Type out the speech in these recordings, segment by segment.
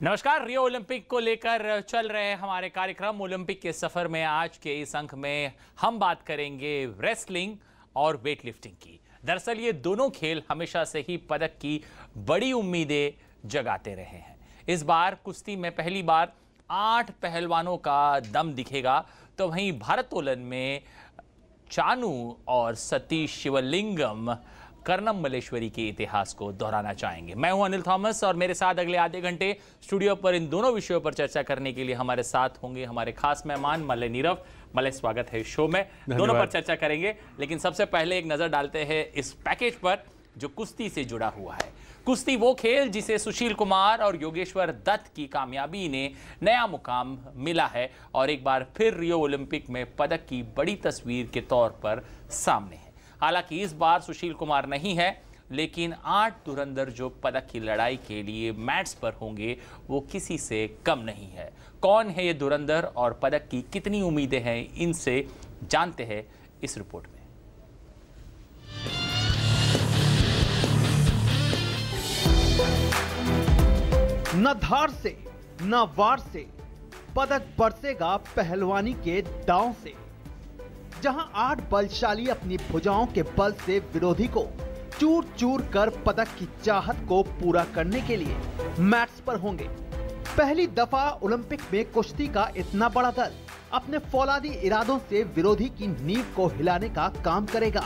नमस्कार। Rio Olympic को लेकर चल रहे हमारे कार्यक्रम ओलंपिक के सफर में आज के इस अंक में हम बात करेंगे रेसलिंग और वेट लिफ्टिंग की। दरअसल ये दोनों खेल हमेशा से ही पदक की बड़ी उम्मीदें जगाते रहे हैं। इस बार कुश्ती में पहली बार 8 पहलवानों का दम दिखेगा, तो वहीं भारोत्तोलन में चानू और सतीश शिवलिंगम कर्णम मल्लेश्वरी के इतिहास को दोहराना चाहेंगे। मैं हूं अनिल थॉमस और मेरे साथ अगले आधे घंटे स्टूडियो पर इन दोनों विषयों पर चर्चा करने के लिए हमारे साथ होंगे हमारे खास मेहमान मल्ले नीरव। मल्ले, स्वागत है शो में। दोनों पर चर्चा करेंगे, लेकिन सबसे पहले एक नजर डालते हैं इस पैकेज पर जो कुश्ती से जुड़ा हुआ है। कुश्ती वो खेल जिसे सुशील कुमार और योगेश्वर दत्त की कामयाबी ने नया मुकाम मिला है और एक बार फिर रियो ओलंपिक में पदक की बड़ी तस्वीर के तौर पर सामने है। हालांकि इस बार सुशील कुमार नहीं है, लेकिन 8 धुरंधर जो पदक की लड़ाई के लिए मैट्स पर होंगे वो किसी से कम नहीं है। कौन है ये धुरंधर और पदक की कितनी उम्मीदें हैं, इनसे जानते हैं इस रिपोर्ट में। न धार से न वार से पदक बरसेगा पहलवानी के दांव से। जहां 8 बलशाली अपनी भुजाओं के बल से विरोधी को चूर चूर कर पदक की चाहत को पूरा करने के लिए मैट्स पर होंगे। पहली दफा ओलंपिक में कुश्ती का इतना बड़ा दल अपने फौलादी इरादों से विरोधी की नींव को हिलाने का काम करेगा।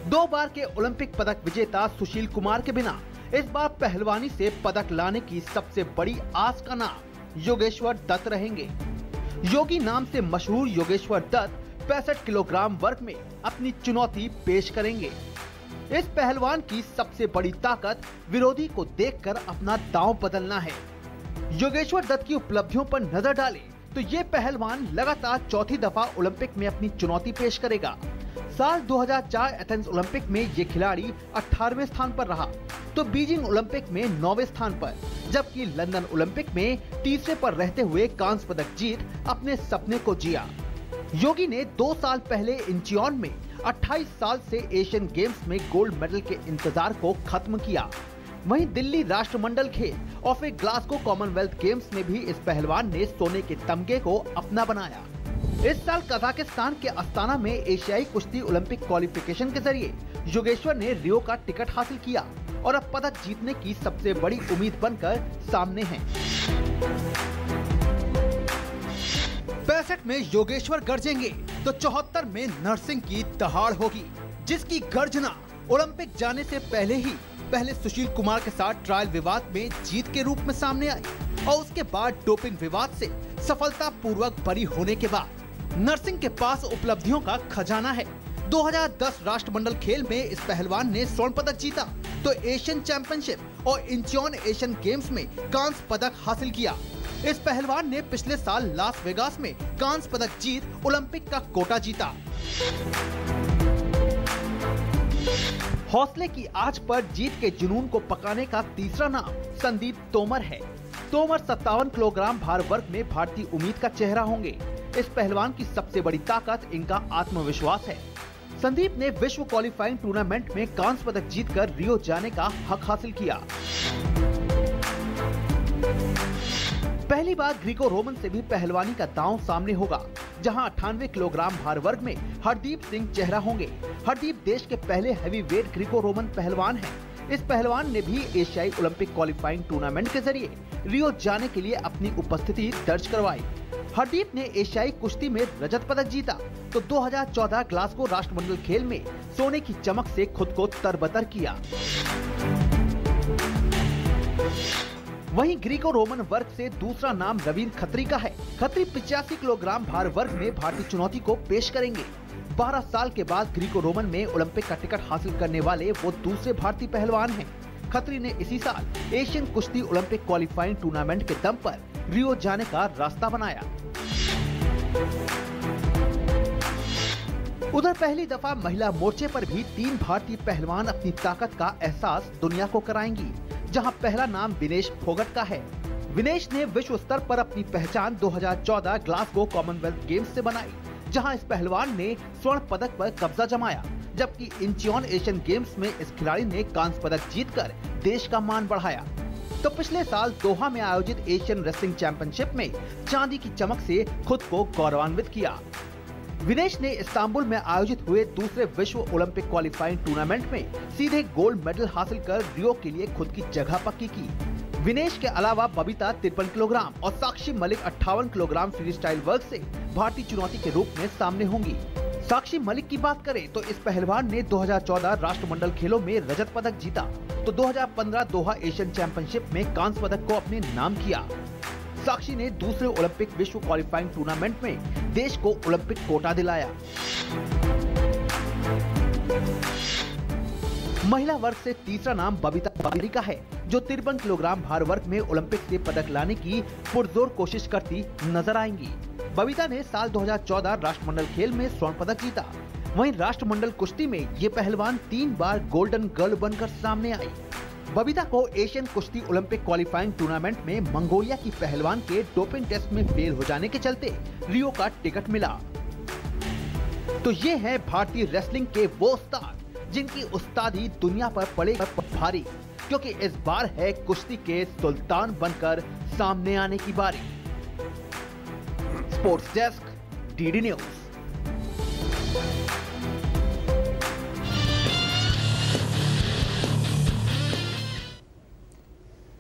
2 बार के ओलंपिक पदक विजेता सुशील कुमार के बिना इस बार पहलवानी से पदक लाने की सबसे बड़ी आस का नाम योगेश्वर दत्त रहेंगे। योगी नाम से मशहूर योगेश्वर दत्त 65 किलोग्राम वर्ग में अपनी चुनौती पेश करेंगे। इस पहलवान की सबसे बड़ी ताकत विरोधी को देखकर अपना दांव बदलना है। योगेश्वर दत्त की उपलब्धियों पर नजर डालें तो ये पहलवान लगातार चौथी दफा ओलंपिक में अपनी चुनौती पेश करेगा। साल 2004 एथेंस ओलंपिक में ये खिलाड़ी 18वें स्थान पर रहा, तो बीजिंग ओलंपिक में 9वें स्थान पर, जबकि लंदन ओलंपिक में तीसरे पर रहते हुए कांस्य पदक जीत अपने सपने को जिया। योगी ने 2 साल पहले इंचियोन में 28 साल से एशियन गेम्स में गोल्ड मेडल के इंतजार को खत्म किया। वहीं दिल्ली राष्ट्रमंडल खेल और फिर ग्लासगो कॉमनवेल्थ गेम्स में भी इस पहलवान ने सोने के तमगे को अपना बनाया। इस साल कजाकिस्तान के अस्ताना में एशियाई कुश्ती ओलंपिक क्वालिफिकेशन के जरिए योगेश्वर ने रियो का टिकट हासिल किया और अब पदक जीतने की सबसे बड़ी उम्मीद बनकर सामने है। 65 में योगेश्वर गरजेंगे तो 74 में नरसिंह की दहाड़ होगी, जिसकी गर्जना ओलंपिक जाने से पहले सुशील कुमार के साथ ट्रायल विवाद में जीत के रूप में सामने आई और उसके बाद डोपिंग विवाद से सफलतापूर्वक बरी होने के बाद नरसिंह के पास उपलब्धियों का खजाना है। 2010 राष्ट्रमंडल खेल में इस पहलवान ने स्वर्ण पदक जीता, तो एशियन चैंपियनशिप और इंचियोन एशियन गेम्स में कांस्य पदक हासिल किया। इस पहलवान ने पिछले साल लास वेगास में कांस्य पदक जीत ओलंपिक का कोटा जीता। हौसले की आंच पर जीत के जुनून को पकाने का तीसरा नाम संदीप तोमर है। तोमर 57 किलोग्राम भार वर्ग में भारतीय उम्मीद का चेहरा होंगे। इस पहलवान की सबसे बड़ी ताकत इनका आत्मविश्वास है। संदीप ने विश्व क्वालिफाइंग टूर्नामेंट में कांस्य पदक जीतकर रियो जाने का हक हासिल किया। पहली बार ग्रीको रोमन से भी पहलवानी का दांव सामने होगा, जहां 98 किलोग्राम भार वर्ग में हरदीप सिंह चेहरा होंगे। हरदीप देश के पहले हैवी वेट ग्रीको रोमन पहलवान हैं। इस पहलवान ने भी एशियाई ओलंपिक क्वालिफाइंग टूर्नामेंट के जरिए रियो जाने के लिए अपनी उपस्थिति दर्ज करवाई। हरदीप ने एशियाई कुश्ती में रजत पदक जीता, तो 2014 ग्लासगो राष्ट्रमंडल खेल में सोने की चमक से खुद को तरबतर किया। वहीं ग्रीको रोमन वर्ग से दूसरा नाम रवींद्र खत्री का है। खत्री 85 किलोग्राम भार वर्ग में भारतीय चुनौती को पेश करेंगे। 12 साल के बाद ग्रीको रोमन में ओलंपिक का टिकट हासिल करने वाले वो दूसरे भारतीय पहलवान हैं। खत्री ने इसी साल एशियन कुश्ती ओलंपिक क्वालिफाइंग टूर्नामेंट के दम पर रियो जाने का रास्ता बनाया। उधर पहली दफा महिला मोर्चे पर भी 3 भारतीय पहलवान अपनी ताकत का एहसास दुनिया को कराएंगी, जहां पहला नाम विनेश फोगट का है। विनेश ने विश्व स्तर पर अपनी पहचान 2014 ग्लासगो कॉमनवेल्थ गेम्स से बनाई, जहां इस पहलवान ने स्वर्ण पदक पर कब्जा जमाया, जबकि इंचियोन एशियन गेम्स में इस खिलाड़ी ने कांस्य पदक जीतकर देश का मान बढ़ाया। तो पिछले साल दोहा में आयोजित एशियन रेसलिंग चैंपियनशिप में चांदी की चमक से खुद को गौरवान्वित किया। विनेश ने इस्तांबुल में आयोजित हुए दूसरे विश्व ओलंपिक क्वालिफाइंग टूर्नामेंट में सीधे गोल्ड मेडल हासिल कर रियो के लिए खुद की जगह पक्की की। विनेश के अलावा बबीता 53 किलोग्राम और Sakshi Malik 58 kilogram free style वर्ग से भारतीय चुनौती के रूप में सामने होंगी। साक्षी मलिक की बात करें तो इस पहलवान ने 2014 राष्ट्रमंडल खेलों में रजत पदक जीता, तो 2015 दोहा एशियन चैंपियनशिप में कांस्य पदक को अपने नाम किया। साक्षी ने दूसरे ओलंपिक विश्व क्वालिफाइंग टूर्नामेंट में देश को ओलंपिक कोटा दिलाया। महिला वर्ग से तीसरा नाम बबीता बाबरी का है, जो 53 किलोग्राम भार वर्ग में ओलंपिक से पदक लाने की पुरजोर कोशिश करती नजर आएंगी। बबीता ने साल 2014 राष्ट्रमंडल खेल में स्वर्ण पदक जीता। वहीं राष्ट्रमंडल कुश्ती में ये पहलवान 3 बार गोल्डन गर्ल बनकर सामने आई। बबीता को एशियन कुश्ती ओलंपिक क्वालिफाइंग टूर्नामेंट में मंगोलिया की पहलवान के डोपिंग टेस्ट में फेल हो जाने के चलते रियो का टिकट मिला। तो ये है भारतीय रेसलिंग के वो स्टार जिनकी उस्तादी दुनिया पर पड़ेगा भारी, क्योंकि इस बार है कुश्ती के सुल्तान बनकर सामने आने की बारी। Sports desk, DD news.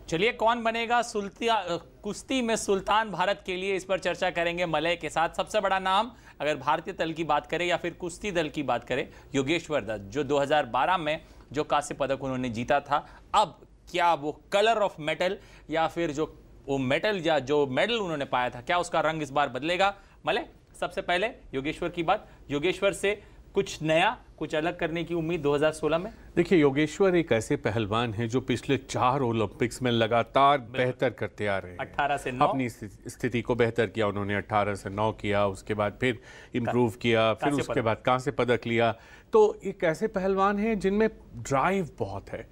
चलिए, कौन बनेगा कुश्ती में सुल्तान भारत के लिए, इस पर चर्चा करेंगे मलय के साथ। सबसे बड़ा नाम अगर भारतीय दल की बात करें या फिर कुश्ती दल की बात करें, योगेश्वर दत्त, जो 2012 में जो कांस्य पदक उन्होंने जीता था, अब क्या वो कलर ऑफ मेटल या फिर जो वो मेटल या जो मेडल उन्होंने पाया था, क्या उसका रंग इस बार बदलेगा? मलय, सबसे पहले योगेश्वर की बात, योगेश्वर से कुछ नया, कुछ अलग करने की उम्मीद 2016 में? देखिए, योगेश्वर एक ऐसे पहलवान हैं जो पिछले 4 ओलंपिक्स में लगातार बेहतर करते आ रहे हैं। 18 से 9 अपनी स्थिति को बेहतर किया उन्होंने। 18 से 9 किया, उसके बाद फिर इम्प्रूव किया, फिर उसके बाद कांस्य पदक लिया। तो एक ऐसे पहलवान हैं जिनमें ड्राइव बहुत है,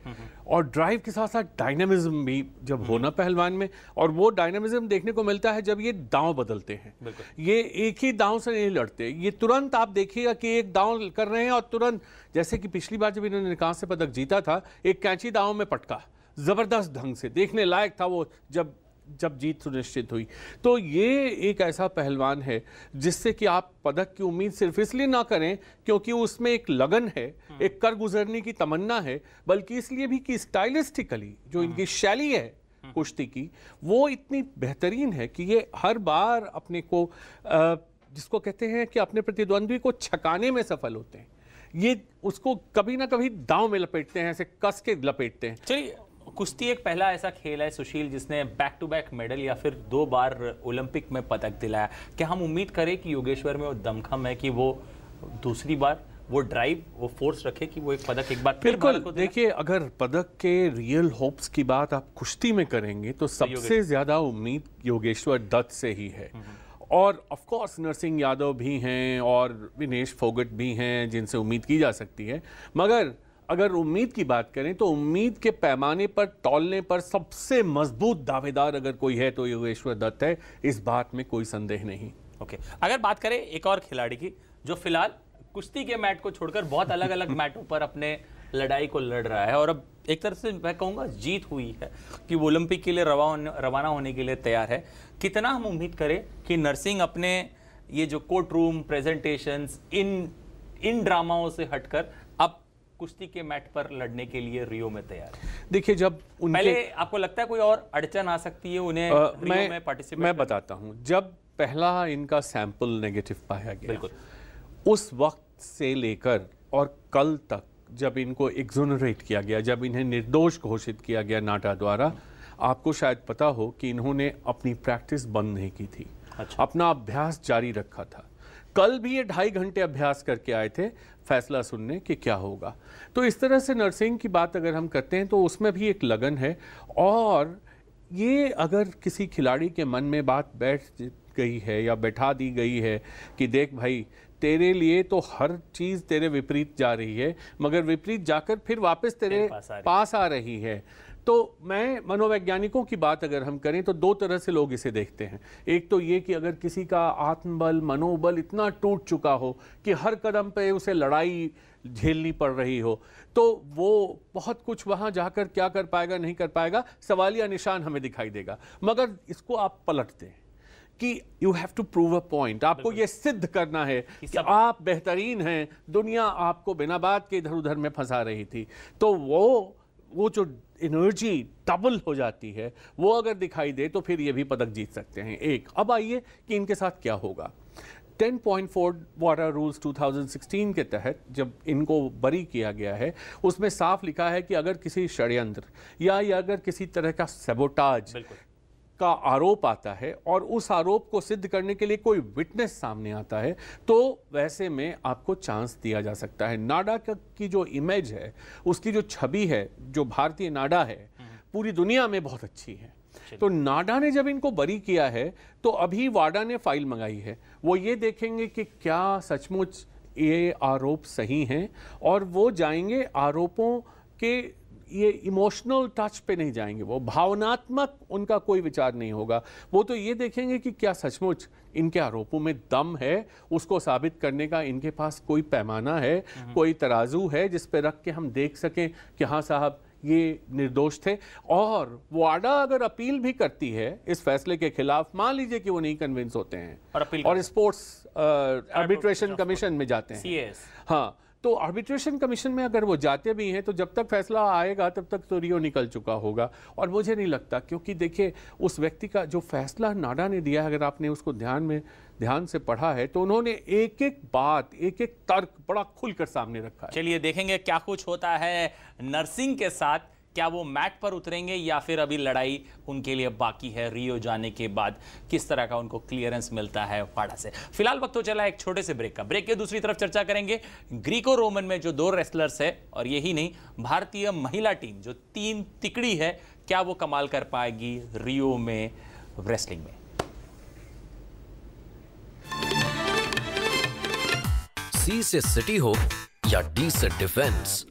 और ड्राइव के साथ साथ डायनामिज्म भी जब होना पहलवान में, और वो डायनामिज्म देखने को मिलता है जब ये दांव बदलते हैं। ये एक ही दांव से नहीं लड़ते, ये तुरंत आप देखिएगा कि एक दांव कर रहे हैं और तुरंत, जैसे कि पिछली बार जब इन्होंने कांस्य पदक जीता था, एक कैंची दांव में पटका, जबरदस्त ढंग से, देखने लायक था वो जब जीत सुनिश्चित हुई। तो ये एक ऐसा पहलवान है जिससे कि आप पदक की उम्मीद सिर्फ इसलिए ना करें क्योंकि उसमें एक लगन है, एक कर गुजरने की तमन्ना है, बल्कि इसलिए भी कि स्टाइलिस्टिकली जो इनकी शैली है कुश्ती की, वो इतनी बेहतरीन है कि ये हर बार अपने को जिसको कहते हैं कि अपने प्रतिद्वंद्वी को छकाने में सफल होते हैं। ये उसको कभी ना कभी दांव में लपेटते हैं, ऐसे कस के लपेटते हैं। चलिए, कुश्ती एक पहला ऐसा खेल है सुशील जिसने बैक टू बैक मेडल या फिर 2 बार ओलंपिक में पदक दिलाया। क्या हम उम्मीद करें कि योगेश्वर में वो दमखम है कि वो दूसरी बार वो ड्राइव, वो फोर्स रखे कि वो एक पदक एक बार? बिल्कुल। देखिए, अगर पदक के रियल होप्स की बात आप कुश्ती में करेंगे तो सबसे ज्यादा उम्मीद योगेश्वर दत्त से ही है, और ऑफ कोर्स नरसिंह यादव भी हैं और विनेश फोगट भी हैं जिनसे उम्मीद की जा सकती है। मगर अगर उम्मीद की बात करें तो उम्मीद के पैमाने पर, तौलने पर सबसे मजबूत दावेदार अगर कोई है तो योगेश्वर दत्त है, इस बात में कोई संदेह नहीं। ओके, अगर बात करें एक और खिलाड़ी की जो फिलहाल कुश्ती के मैट को छोड़कर बहुत अलग अलग मैटों पर अपने लड़ाई को लड़ रहा है, और अब एक तरह से मैं कहूँगा जीत हुई है कि वो ओलंपिक के लिए रवाना होने के लिए तैयार है। कितना हम उम्मीद करें कि नरसिंह अपने ये जो कोर्ट रूम प्रेजेंटेशंस, इन ड्रामाओं से हटकर अब कुश्ती के मैट पर लड़ने के लिए रियो में तैयार है? देखिए, जब पहले आपको लगता है कोई और अड़चन आ सकती है उन्हें रियो में पार्टिसिपेट? मैं बताता हूं, जब पहला इनका सैंपल नेगेटिव पाया गया, बिल्कुल, उस वक्त से लेकर और कल तक जब इनको एक्सोनरेट किया गया, जब इन्हें निर्दोष घोषित किया गया नाटा द्वारा, आपको शायद पता हो कि इन्होंने अपनी प्रैक्टिस बंद नहीं की थी। अच्छा। अपना अभ्यास जारी रखा था। कल भी ये 2.5 घंटे अभ्यास करके आए थे फैसला सुनने कि क्या होगा। तो इस तरह से नरसिंह की बात अगर हम करते हैं तो उसमें भी एक लगन है, और ये अगर किसी खिलाड़ी के मन में बात बैठ गई है या बैठा दी गई है कि देख भाई, तेरे लिए तो हर चीज़ तेरे विपरीत जा रही है, मगर विपरीत जाकर फिर वापस तेरे पास आ रही है, तो मैं मनोवैज्ञानिकों की बात अगर हम करें तो दो तरह से लोग इसे देखते हैं। एक तो ये कि अगर किसी का आत्मबल, मनोबल इतना टूट चुका हो कि हर कदम पे उसे लड़ाई झेलनी पड़ रही हो, तो वो बहुत कुछ वहाँ जाकर क्या कर पाएगा, नहीं कर पाएगा, सवालिया निशान हमें दिखाई देगा। मगर इसको आप पलट दें कि you have to prove a point, आपको ये सिद्ध करना है कि आप बेहतरीन हैं, दुनिया आपको बिना बात के इधर उधर में फंसा रही थी। तो वो जो एनर्जी डबल हो जाती है, वो अगर दिखाई दे तो फिर ये भी पदक जीत सकते हैं। एक, अब आइए कि इनके साथ क्या होगा। 10.4 वाटर रूल्स 2016 के तहत जब इनको बरी किया गया है, उसमें साफ लिखा है कि अगर किसी षड्यंत्र या अगर किसी तरह का सैबोटाज का आरोप आता है और उस आरोप को सिद्ध करने के लिए कोई विटनेस सामने आता है, तो वैसे में आपको चांस दिया जा सकता है। नाडा की जो इमेज है, उसकी जो छवि है, जो भारतीय नाडा है, पूरी दुनिया में बहुत अच्छी है। तो नाडा ने जब इनको बरी किया है तो अभी वाडा ने फाइल मंगाई है। वो ये देखेंगे कि क्या सचमुच ये आरोप सही हैं, और वो जाएंगे आरोपों के ये इमोशनल टच पे नहीं जाएंगे, वो भावनात्मक उनका कोई विचार नहीं होगा। वो तो ये देखेंगे कि क्या सचमुच इनके आरोपों में दम है, उसको साबित करने का इनके पास कोई पैमाना है, कोई तराजू है जिस पे रख के हम देख सकें कि हाँ साहब ये निर्दोष थे। और वाडा अगर अपील भी करती है इस फैसले के खिलाफ, मान लीजिए कि वो नहीं कन्विंस होते हैं और स्पोर्ट्स आर्बिट्रेशन कमीशन में जाते हैं, हाँ, तो आर्बिट्रेशन कमीशन में अगर वो जाते भी हैं तो जब तक फैसला आएगा तब तक तो रियो निकल चुका होगा। और मुझे नहीं लगता, क्योंकि देखिए उस व्यक्ति का जो फैसला नाडा ने दिया है, अगर आपने उसको ध्यान से पढ़ा है तो उन्होंने एक एक बात, एक एक तर्क बड़ा खुलकर सामने रखा है। चलिए देखेंगे क्या कुछ होता है नरसिंह के साथ, क्या वो मैट पर उतरेंगे या फिर अभी लड़ाई उनके लिए बाकी है। रियो जाने के बाद किस तरह का उनको क्लियरेंस मिलता है वाडा से। फिलहाल वक्त हो चला एक छोटे से ब्रेक का। ब्रेक के दूसरी तरफ चर्चा करेंगे ग्रीको रोमन में जो 2 रेसलर्स है, और यही नहीं, भारतीय महिला टीम जो 3 तिकड़ी है, क्या वो कमाल कर पाएगी रियो में रेसलिंग में। सी से सिटी हो या डी से डिफेंस,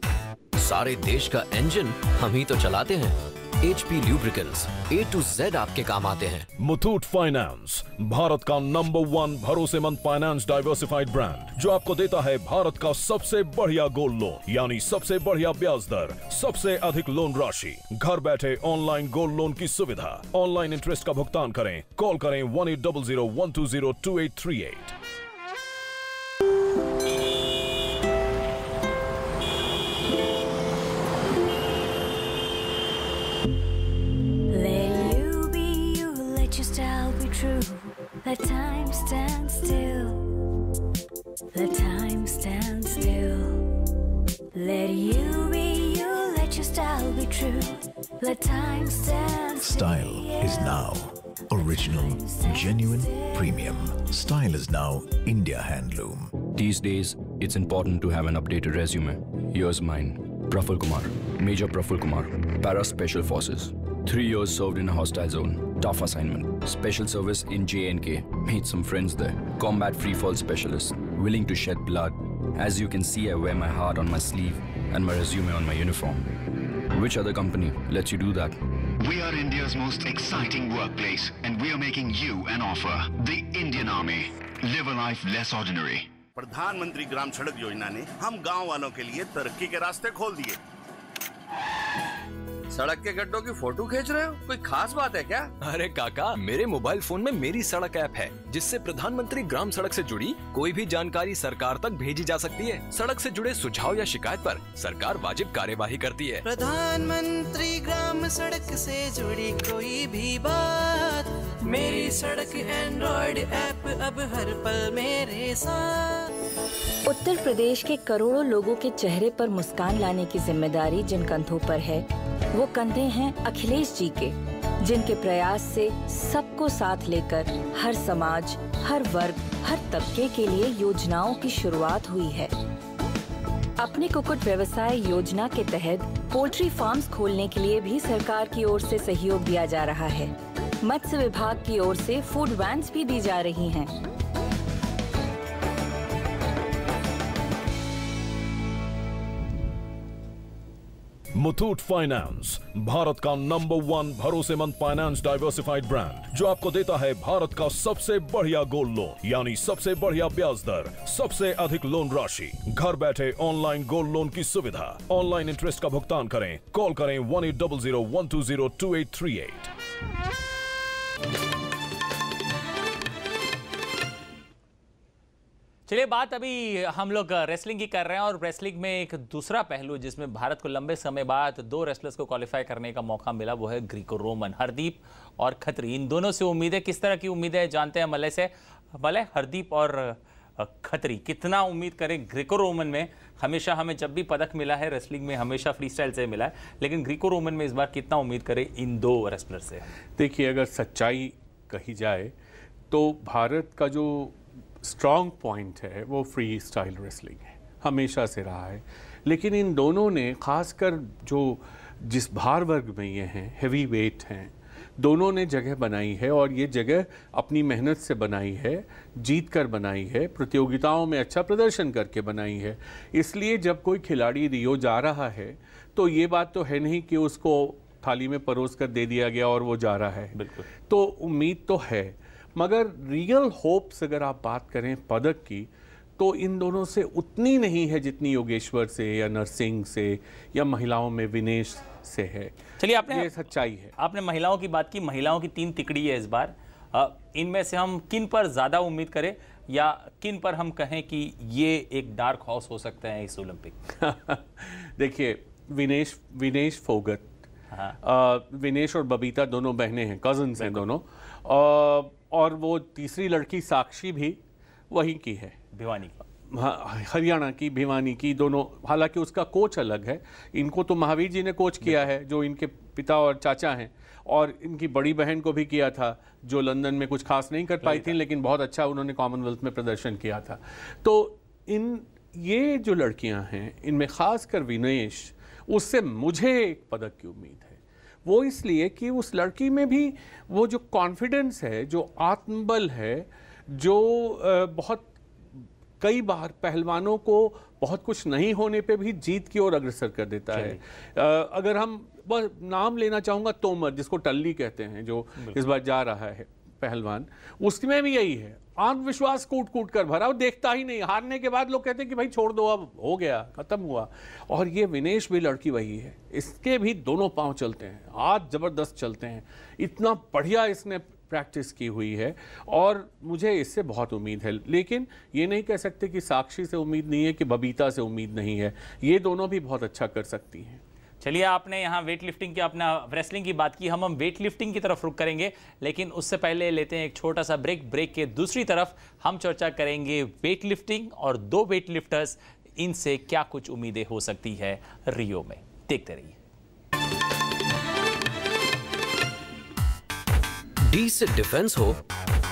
सारे देश का इंजन हम ही तो चलाते हैं। HP Lubricants A to Z आपके काम आते हैं। मुथूट फाइनेंस, भारत का नंबर 1 भरोसेमंद फाइनेंस डाइवर्सिफाइड ब्रांड, जो आपको देता है भारत का सबसे बढ़िया गोल्ड लोन, यानी सबसे बढ़िया ब्याज दर, सबसे अधिक लोन राशि, घर बैठे ऑनलाइन गोल्ड लोन की सुविधा, ऑनलाइन इंटरेस्ट का भुगतान करें, कॉल करें 1800-120-2838। Let time stand still. Let time stand still. Let you be you. Let your style be true. Let time stand still. Style is now original, genuine, premium. Style is now India Handloom. These days, it's important to have an updated resume. Here's mine. Praful Kumar, Major Praful Kumar, Para Special Forces. 3 years served in a hostile zone. Tough assignment. Special service in J&K. Made some friends there. Combat free fall specialist. Willing to shed blood. As you can see, I wear my heart on my sleeve and my resume on my uniform. Which other company lets you do that? We are India's most exciting workplace, and we are making you an offer. The Indian Army. Live a life less ordinary. प्रधानमंत्री ग्राम सड़क योजना ने हम गांव वालों के लिए तरक्की के रास्ते खोल दिए। सड़क के गड्ढों की फोटो खींच रहे हो? कोई खास बात है क्या? अरे काका, मेरे मोबाइल फोन में मेरी सड़क ऐप है, जिससे प्रधानमंत्री ग्राम सड़क से जुड़ी कोई भी जानकारी सरकार तक भेजी जा सकती है। सड़क से जुड़े सुझाव या शिकायत पर सरकार वाजिब कार्यवाही करती है। प्रधानमंत्री ग्राम सड़क से जुड़ी कोई भी बात, मेरी सड़क एंड्रॉइड ऐप अब हर पल मेरे साथ। उत्तर प्रदेश के करोड़ों लोगों के चेहरे पर मुस्कान लाने की जिम्मेदारी जिन कंधों पर है, वो कंधे हैं अखिलेश जी के, जिनके प्रयास से सबको साथ लेकर हर समाज, हर वर्ग, हर तबके के लिए योजनाओं की शुरुआत हुई है। अपने कुक्कुट व्यवसाय योजना के तहत पोल्ट्री फार्म्स खोलने के लिए भी सरकार की ओर से सहयोग दिया जा रहा है। मत्स्य विभाग की ओर से फूड वैन्स भी दी जा रही हैं। मुथूट फाइनेंस, भारत का नंबर 1 भरोसेमंद फाइनेंस डाइवर्सिफाइड ब्रांड, जो आपको देता है भारत का सबसे बढ़िया गोल्ड लोन, यानी सबसे बढ़िया ब्याज दर, सबसे अधिक लोन राशि, घर बैठे ऑनलाइन गोल्ड लोन की सुविधा, ऑनलाइन इंटरेस्ट का भुगतान करें, कॉल करें 1800-120-2838। चलिए, बात अभी हम लोग रेसलिंग की कर रहे हैं और रेसलिंग में एक दूसरा पहलू जिसमें भारत को लंबे समय बाद 2 रेसलर्स को क्वालिफाई करने का मौका मिला, वो है ग्रीको रोमन, हरदीप और खत्री। इन दोनों से उम्मीदें, किस तरह की उम्मीदें जानते हैं मलय से। मलय, हरदीप और खत्री, कितना उम्मीद करें ग्रीको रोमन में? हमेशा हमें जब भी पदक मिला है रेसलिंग में हमेशा फ्री स्टाइल से मिला है, लेकिन ग्रीको रोमन में इस बार कितना उम्मीद करें इन 2 रेसलर से? देखिए, अगर सच्चाई कही जाए तो भारत का जो स्ट्रॉन्ग पॉइंट है वो फ्री स्टाइल रेसलिंग है, हमेशा से रहा है। लेकिन इन दोनों ने खासकर जो जिस भार वर्ग में ये हैं, हेवी वेट हैं, दोनों ने जगह बनाई है और ये जगह अपनी मेहनत से बनाई है, जीत कर बनाई है, प्रतियोगिताओं में अच्छा प्रदर्शन करके बनाई है। इसलिए जब कोई खिलाड़ी रियो जा रहा है तो ये बात तो है नहीं कि उसको थाली में परोस कर दे दिया गया और वो जा रहा है। बिल्कुल। तो उम्मीद तो है, मगर रियल होप्स अगर आप बात करें पदक की तो इन दोनों से उतनी नहीं है जितनी योगेश्वर से या नरसिंह से या महिलाओं में विनेश से है। चलिए, आपने ये सच्चाई है। आपने महिलाओं की बात की, महिलाओं की 3 तिकड़ी है इस बार। इनमें से हम किन पर ज़्यादा उम्मीद करें या किन पर हम कहें कि ये एक डार्क हॉर्स हो सकते हैं इस ओलंपिक? देखिए, विनेश फोगत, विनेश और बबीता दोनों बहनें हैं, कजन्स हैं दोनों, और वो तीसरी लड़की साक्षी भी वहीं की है, भिवानी की, हरियाणा की, भिवानी की। दोनों, हालांकि उसका कोच अलग है, इनको तो महावीर जी ने कोच किया है जो इनके पिता और चाचा हैं, और इनकी बड़ी बहन को भी किया था जो लंदन में कुछ खास नहीं कर पाई थी, लेकिन बहुत अच्छा उन्होंने कॉमनवेल्थ में प्रदर्शन किया था। तो ये जो लड़कियां हैं इनमें खासकर विनेश, उससे मुझे एक पदक की उम्मीद है। वो इसलिए कि उस लड़की में भी वो जो कॉन्फिडेंस है, जो आत्मबल है, जो बहुत कई बार पहलवानों को बहुत कुछ नहीं होने पे भी जीत की ओर अग्रसर कर देता है। अगर हम बस नाम लेना चाहूँगा, तोमर, जिसको टल्ली कहते हैं, जो इस बार जा रहा है पहलवान, उसमें भी यही है, आत्मविश्वास कूट कूट कर भरा, वो देखता ही नहीं। हारने के बाद लोग कहते हैं कि भाई छोड़ दो, अब हो गया, खत्म हुआ। और ये विनेश भी लड़की वही है, इसके भी दोनों पांव चलते हैं, हाथ जबरदस्त चलते हैं, इतना बढ़िया इसने प्रैक्टिस की हुई है और मुझे इससे बहुत उम्मीद है। लेकिन ये नहीं कह सकते कि साक्षी से उम्मीद नहीं है, कि बबीता से उम्मीद नहीं है, ये दोनों भी बहुत अच्छा कर सकती हैं। चलिए, आपने यहाँ वेट लिफ्टिंग की, अपना रेसलिंग की बात की, हम वेट लिफ्टिंग की तरफ रुख करेंगे, लेकिन उससे पहले लेते हैं एक छोटा सा ब्रेक। ब्रेक के दूसरी तरफ हम चर्चा करेंगे वेट लिफ्टिंग और 2 वेट लिफ्टर्स, इनसे क्या कुछ उम्मीदें हो सकती है रियो में। देखते रहिए। डी से डिफेंस हो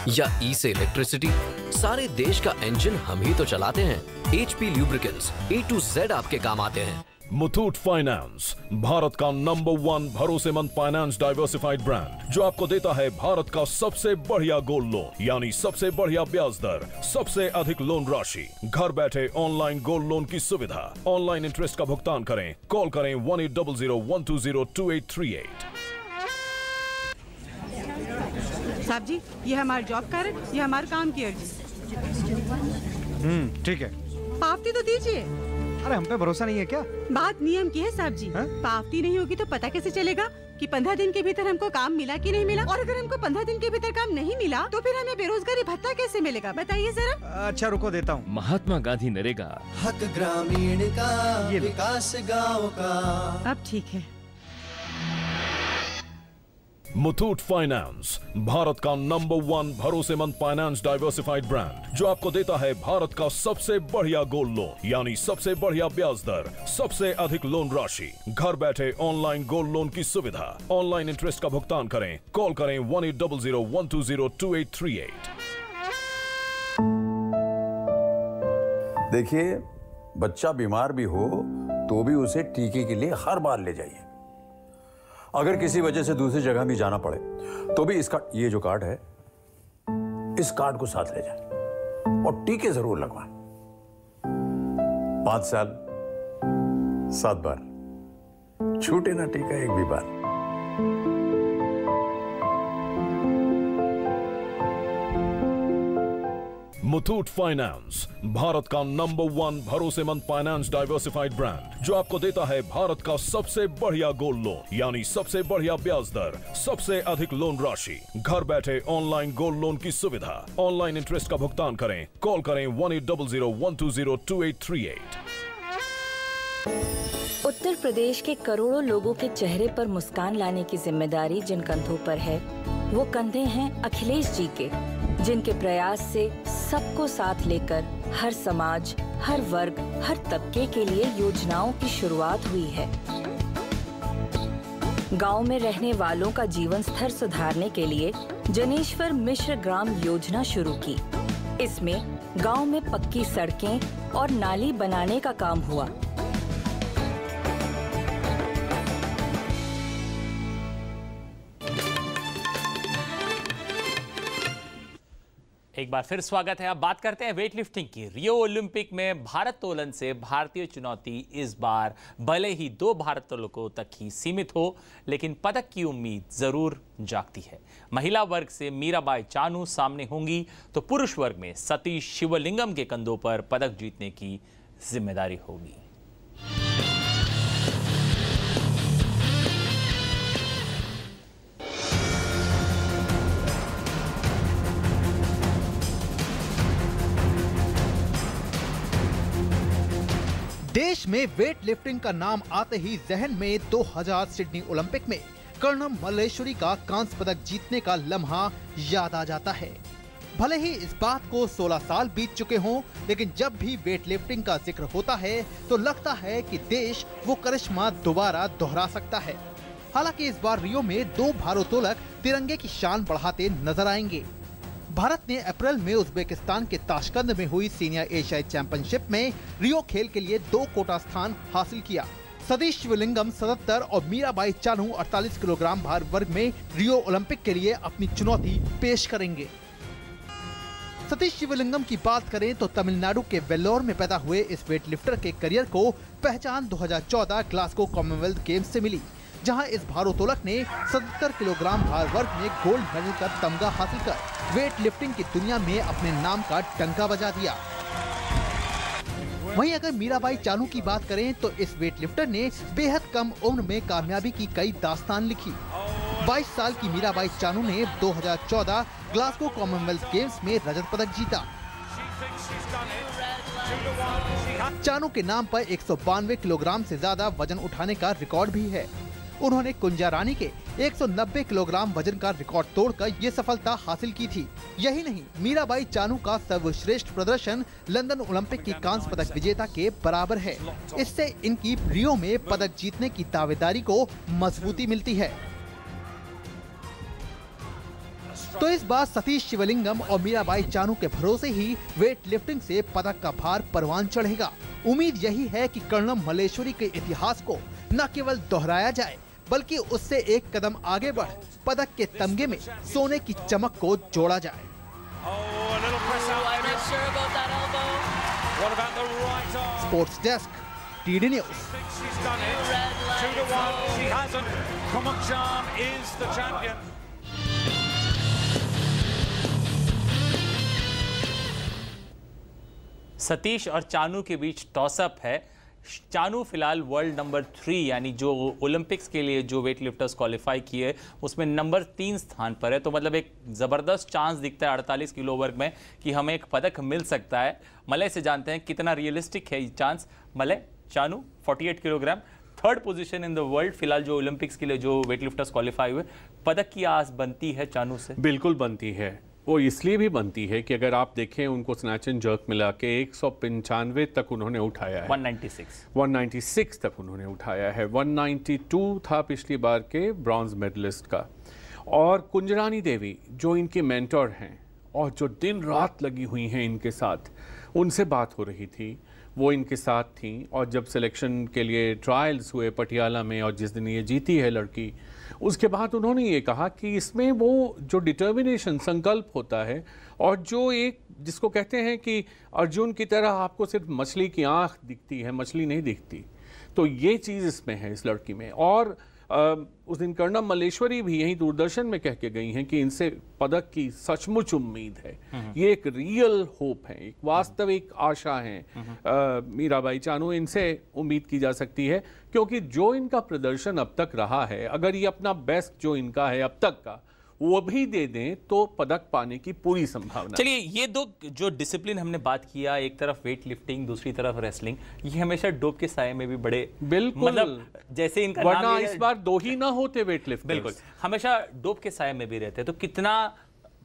या ई से इलेक्ट्रिसिटी, सारे देश का इंजन हम ही तो चलाते हैं। HP lubricants A to Z आपके काम आते हैं। मुथूट फाइनेंस, भारत का नंबर 1 भरोसेमंद फाइनेंस डाइवर्सिफाइड ब्रांड, जो आपको देता है भारत का सबसे बढ़िया गोल्ड लोन, यानी सबसे बढ़िया ब्याज दर, सबसे अधिक लोन राशि, घर बैठे ऑनलाइन गोल्ड लोन की सुविधा, ऑनलाइन इंटरेस्ट का भुगतान करें, कॉल करें 1800-120-2838। साहब जी, ये हमारा जॉब कार्ड, ये हमारे काम की अर्जी। ठीक है। पावती तो दीजिए। अरे हम पे भरोसा नहीं है क्या? बात नियम की है साहब जी। पावती नहीं होगी तो पता कैसे चलेगा कि 15 दिन के भीतर हमको काम मिला कि नहीं मिला? और अगर हमको 15 दिन के भीतर काम नहीं मिला तो फिर हमें बेरोजगारी भत्ता कैसे मिलेगा, बताइए जरा। अच्छा रुको, देता हूँ। महात्मा गांधी नरेगा, हक ग्रामीण का, विकास गाँव का। अब ठीक है। मुथूट फाइनेंस, भारत का नंबर 1 भरोसेमंद फाइनेंस डाइवर्सिफाइड ब्रांड, जो आपको देता है भारत का सबसे बढ़िया गोल्ड लोन, यानी सबसे बढ़िया ब्याज दर, सबसे अधिक लोन राशि, घर बैठे ऑनलाइन गोल्ड लोन की सुविधा, ऑनलाइन इंटरेस्ट का भुगतान करें, कॉल करें 1800-120-2838। देखिए, बच्चा बीमार भी हो तो भी उसे टीके के लिए हर बार ले जाइए। अगर किसी वजह से दूसरी जगह भी जाना पड़े तो भी इसका, ये जो कार्ड है, इस कार्ड को साथ ले जाए और टीके जरूर लगवाएं। 5 साल 7 बार छूटे ना टीका एक भी बार। मुथूट फाइनेंस, भारत का नंबर 1 भरोसेमंद फाइनेंस डाइवर्सिफाइड ब्रांड, जो आपको देता है भारत का सबसे बढ़िया गोल्ड लोन, यानी सबसे बढ़िया ब्याज दर, सबसे अधिक लोन राशि, घर बैठे ऑनलाइन गोल्ड लोन की सुविधा, ऑनलाइन इंटरेस्ट का भुगतान करें, कॉल करें 1800-120-2838। उत्तर प्रदेश के करोड़ों लोगों के चेहरे पर मुस्कान लाने की जिम्मेदारी जिन कंधों पर है, वो कंधे हैं अखिलेश जी के, जिनके प्रयास से सबको साथ लेकर हर समाज, हर वर्ग, हर तबके के लिए योजनाओं की शुरुआत हुई है। गांव में रहने वालों का जीवन स्तर सुधारने के लिए जनेश्वर मिश्र ग्राम योजना शुरू की। इसमें गांव में पक्की सड़कें और नाली बनाने का काम हुआ। एक बार फिर स्वागत है। अब बात करते हैं वेट लिफ्टिंग की। रियो ओलंपिक में भारोत्तोलन से भारतीय चुनौती इस बार भले ही 2 भारोत्तोलकों तक ही सीमित हो, लेकिन पदक की उम्मीद जरूर जागती है। महिला वर्ग से मीराबाई चानू सामने होंगी, तो पुरुष वर्ग में सतीश शिवलिंगम के कंधों पर पदक जीतने की जिम्मेदारी होगी। देश में वेट लिफ्टिंग का नाम आते ही जहन में 2000 सिडनी ओलंपिक में कर्णम मल्लेश्वरी का कांस्य पदक जीतने का लम्हा याद आ जाता है। भले ही इस बात को 16 साल बीत चुके हों, लेकिन जब भी वेट लिफ्टिंग का जिक्र होता है तो लगता है कि देश वो करिश्मा दोबारा दोहरा सकता है। हालांकि इस बार रियो में 2 भारोत्तोलक तिरंगे की शान बढ़ाते नजर आएंगे। भारत ने अप्रैल में उज्बेकिस्तान के ताशकंद में हुई सीनियर एशियाई चैंपियनशिप में रियो खेल के लिए 2 कोटा स्थान हासिल किया। सतीश शिवलिंगम 77 और मीराबाई चानू 48 किलोग्राम भार वर्ग में रियो ओलंपिक के लिए अपनी चुनौती पेश करेंगे। सतीश शिवलिंगम की बात करें तो तमिलनाडु के वेल्लोर में पैदा हुए इस वेट लिफ्टर के करियर को पहचान 2014 ग्लासगो कॉमनवेल्थ गेम्स से मिली, जहां इस भारोत्तोलक ने 77 किलोग्राम भार वर्ग में गोल्ड मेडल का तमगा हासिल कर वेट लिफ्टिंग की दुनिया में अपने नाम का डंका बजा दिया। वहीं अगर मीराबाई चानू की बात करें तो इस वेट लिफ्टर ने बेहद कम उम्र में कामयाबी की कई दास्तान लिखी। 22 साल की मीराबाई चानू ने 2014 ग्लासगो कॉमनवेल्थ गेम्स में रजत पदक जीता। चानू के नाम पर 192 किलोग्राम से ज्यादा वजन उठाने का रिकॉर्ड भी है। उन्होंने कुंजारानी के 190 किलोग्राम वजन का रिकॉर्ड तोड़कर ये सफलता हासिल की थी। यही नहीं, मीराबाई चानू का सर्वश्रेष्ठ प्रदर्शन लंदन ओलंपिक की कांस्य पदक विजेता के बराबर है। इससे इनकी रियो में पदक जीतने की दावेदारी को मजबूती मिलती है। तो इस बार सतीश शिवलिंगम और मीराबाई चानू के भरोसे ही वेट लिफ्टिंग से पदक का भार परवान चढ़ेगा। उम्मीद यही है कि कर्णम मल्लेश्वरी के इतिहास को न केवल दोहराया जाए, बल्कि उससे एक कदम आगे बढ़ पदक के तमगे में सोने की चमक को जोड़ा जाए। Sports desk, TD news. Satish और चानू के बीच टॉसअप है। चानू फिलहाल वर्ल्ड नंबर 3 यानी जो ओलंपिक्स के लिए जो वेट लिफ्टर्स क्वालिफाई किए उसमें नंबर 3 स्थान पर है, तो मतलब एक ज़बरदस्त चांस दिखता है 48 किलो वर्ग में कि हमें एक पदक मिल सकता है। मलय से जानते हैं कितना रियलिस्टिक है ये chance. Malay, Chanu 48 kilogram, 3rd position in the world फिलहाल जो ओलंपिक्स के लिए जो वेट लिफ्टर्स क्वालिफाई हुए, पदक की आस बनती है चानू से? बिल्कुल बनती है। वो इसलिए भी बनती है कि अगर आप देखें उनको स्नैच एंड जर्क मिला के 195 तक उन्होंने उठाया है। 196 तक उन्होंने उठाया है। 192 था पिछली बार के ब्रॉन्ज मेडलिस्ट का। और कुंजरानी देवी जो इनके मेंटर हैं और जो दिन रात लगी हुई हैं इनके साथ, उनसे बात हो रही थी, वो इनके साथ थी। और जब सिलेक्शन के लिए ट्रायल्स हुए पटियाला में और जिस दिन ये जीती है लड़की, उसके बाद उन्होंने ये कहा कि इसमें वो जो डिटर्मिनेशन, संकल्प होता है और जो एक जिसको कहते हैं कि अर्जुन की तरह आपको सिर्फ मछली की आंख दिखती है, मछली नहीं दिखती, तो ये चीज़ इसमें है, इस लड़की में। और उस दिन कर्णम मल्लेश्वरी भी यही दूरदर्शन में कह के गई हैं कि इनसे पदक की सचमुच उम्मीद है। ये एक रियल होप है, एक वास्तविक आशा है। मीराबाई चानू, इनसे उम्मीद की जा सकती है, क्योंकि जो इनका प्रदर्शन अब तक रहा है, अगर ये अपना बेस्ट जो इनका है अब तक का वो भी दे दें तो पदक पाने की पूरी संभावना। चलिए, ये दो जो डिसिप्लिन हमने बात किया, एक तरफ वेट लिफ्टिंग, दूसरी तरफ रेसलिंग, ये हमेशा डोप के साये में भी बड़े, बिल्कुल, मतलब जैसे इनका वरना नाम इस बार दो ही ना होते वेट लिफ्ट, बिल्कुल हमेशा डोप के साये में भी रहते हैं। तो कितना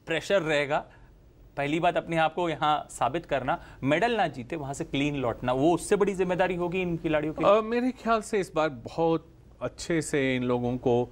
प्रेशर रहेगा, पहली बात अपने आप को यहाँ साबित करना, मेडल ना जीते वहां से क्लीन लौटना, वो उससे बड़ी जिम्मेदारी होगी इन खिलाड़ियों की। मेरे ख्याल से इस बार बहुत अच्छे से इन लोगों को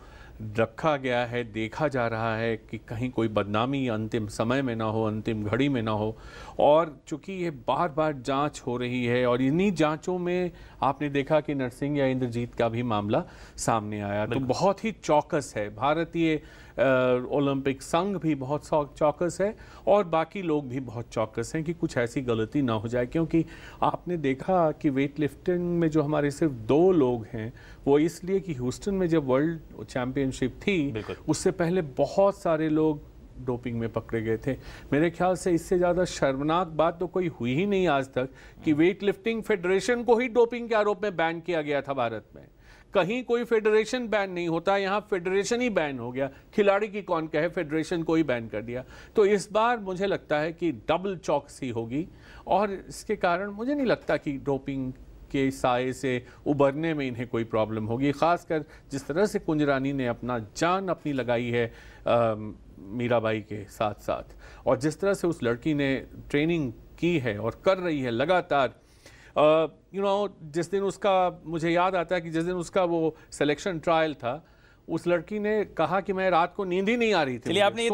रखा गया है, देखा जा रहा है कि कहीं कोई बदनामी अंतिम समय में ना हो, अंतिम घड़ी में ना हो। और चूंकि ये बार बार जांच हो रही है और इन्हीं जांचों में आपने देखा कि नरसिंह या इंद्रजीत का भी मामला सामने आया, तो बहुत ही चौकस है भारतीय ओलंपिक संघ भी बहुत चौकस है और बाकी लोग भी बहुत चौकस हैं कि कुछ ऐसी गलती ना हो जाए। क्योंकि आपने देखा कि वेट लिफ्टिंग में जो हमारे सिर्फ 2 लोग हैं, वो इसलिए कि ह्यूस्टन में जब वर्ल्ड चैंपियनशिप थी उससे पहले बहुत सारे लोग डोपिंग में पकड़े गए थे। मेरे ख्याल से इससे ज़्यादा शर्मनाक बात तो कोई हुई ही नहीं आज तक कि वेट लिफ्टिंग फेडरेशन को ही डोपिंग के आरोप में बैन किया गया था भारत में। कहीं कोई फेडरेशन बैन नहीं होता, यहाँ फेडरेशन ही बैन हो गया। खिलाड़ी की कौन कहे, फेडरेशन को ही बैन कर दिया। तो इस बार मुझे लगता है कि डबल चौकसी होगी और इसके कारण मुझे नहीं लगता कि डोपिंग के साए से उबरने में इन्हें कोई प्रॉब्लम होगी। खासकर जिस तरह से कुंज रानी ने अपना जान अपनी लगाई है मीराबाई के साथ साथ, और जिस तरह से उस लड़की ने ट्रेनिंग की है और कर रही है लगातार। जिस दिन उसका, मुझे याद आता है कि जिस दिन उसका वो सिलेक्शन ट्रायल था, उस लड़की ने कहा कि मैं रात को नींद ही नहीं आ रही थी। चलिए, आपने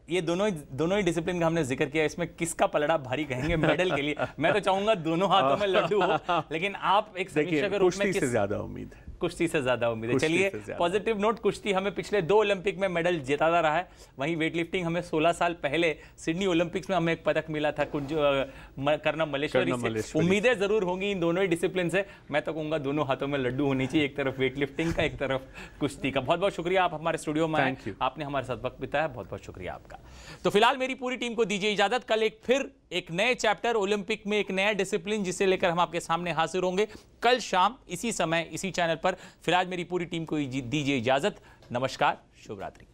ये दोनों ही डिसिप्लिन का हमने जिक्र किया, इसमें किसका पलड़ा भारी कहेंगे मेडल के लिए? मैं तो चाहूंगा दोनों हाथों में लड्डू हो, लेकिन आप एक समीक्षा के रूप में कुश्ती से ज्यादा उम्मीद है। कुश्ती से ज्यादा उम्मीद है। चलिए, पॉजिटिव नोट, कुश्ती हमें पिछले 2 ओलंपिक में मेडल जिताता रहा है। वहीं वेट लिफ्टिंग हमें 16 साल पहले सिडनी ओलंपिक्स में हमें एक पदक मिला था कर्णम मल्लेश्वरी से। उम्मीदें जरूर होंगी इन दोनों ही डिसिप्लिन से। मैं तो कहूंगा दोनों हाथों में लड्डू होनी चाहिए, एक तरफ वेट लिफ्टिंग का, एक तरफ कुश्ती का। बहुत बहुत शुक्रिया, आप हमारे स्टूडियो में आए, आपने हमारे साथ वक्त बिताया, बहुत बहुत शुक्रिया आपका। तो फिलहाल मेरी पूरी टीम को दीजिए इजाजत। कल फिर एक नए चैप्टर ओलंपिक में, एक नया डिसिप्लिन जिसे लेकर हम आपके सामने हाजिर होंगे कल शाम इसी समय इसी चैनल पर। फिलहाल मेरी पूरी टीम को दीजिए इजाजत। नमस्कार, शुभ रात्रि।